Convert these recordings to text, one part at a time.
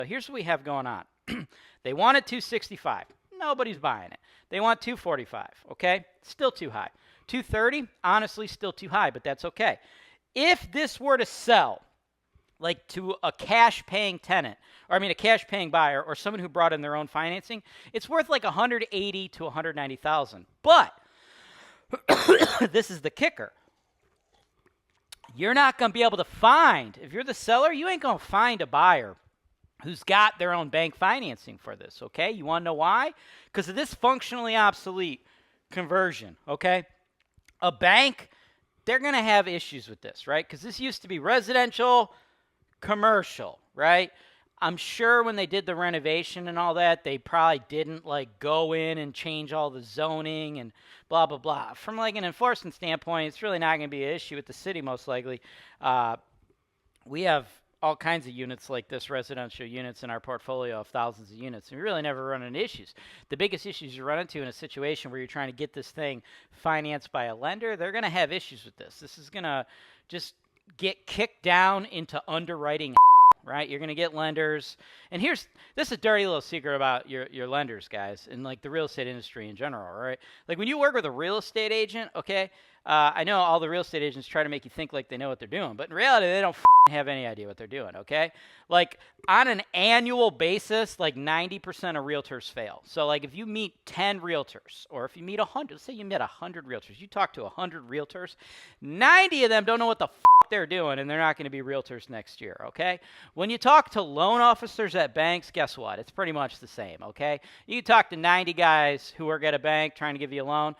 So here's what we have going on. They wanted 265. Nobody's buying it. They want 245, okay? Still too high. 230, honestly, still too high, but that's okay. If this were to sell, like to a cash-paying tenant, or I mean a cash-paying buyer, or someone who brought in their own financing, it's worth like 180 to 190,000. But this is the kicker. You're not going to be able to find, if you're the seller, you ain't going to find a buyer who's got their own bank financing for this, okay? You want to know why? Because of this functionally obsolete conversion, okay? A bank, they're going to have issues with this, right? Because this used to be residential, commercial, right? I'm sure when they did the renovation and all that, they probably didn't like go in and change all the zoning and blah, blah, blah. From like an enforcement standpoint, it's really not going to be an issue with the city most likely. We have all kinds of units like this, residential units in our portfolio of thousands of units, and we really never run into issues. The biggest issues you run into in a situation where you're trying to get this thing financed by a lender, they're going to have issues with this. This is going to just get kicked down into underwriting, right? You're going to get lenders. And this is a dirty little secret about your lenders, guys, and like the real estate industry in general, right? Like when you work with a real estate agent, okay, I know all the real estate agents try to make you think like they know what they're doing, but in reality, they don't have any idea what they're doing, okay? Like on an annual basis, like 90% of realtors fail. So like if you meet 10 realtors, or if you meet 100, let's say you met 100 realtors, you talk to 100 realtors, 90 of them don't know what the they're doing, and they're not going to be realtors next year, okay? When you talk to loan officers at banks, guess what? It's pretty much the same, okay? You talk to 90 guys who work at a bank trying to give you a loan,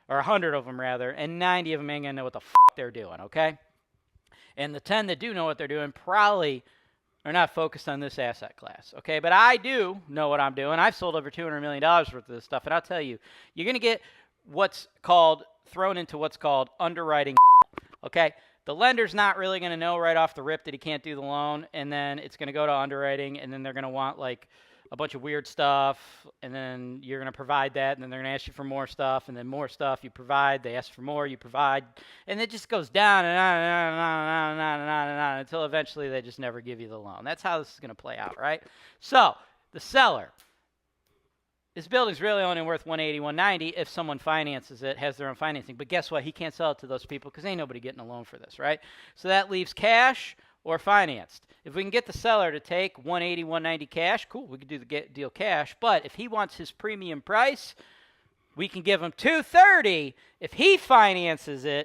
or 100 of them rather, and 90 of them ain't going to know what the they're doing, okay? And the 10 that do know what they're doing probably are not focused on this asset class, okay? But I do know what I'm doing. I've sold over $200 million worth of this stuff, and I'll tell you, you're going to get thrown into what's called underwriting, okay? The lender's not really going to know right off the rip that he can't do the loan, and then it's going to go to underwriting, and then they're going to want like a bunch of weird stuff, and then you're going to provide that, and then they're going to ask you for more stuff, and then more stuff you provide. They ask for more, you provide, and it just goes down and on and on and on and on and on and on and on until eventually they just never give you the loan. That's how this is going to play out, right? So the seller, this building's really only worth 180, 190 if someone finances it, has their own financing. But guess what? He can't sell it to those people because ain't nobody getting a loan for this, right? So that leaves cash or financed. If we can get the seller to take 180, 190 cash, cool, we can do the deal cash. But if he wants his premium price, we can give him 230 if he finances it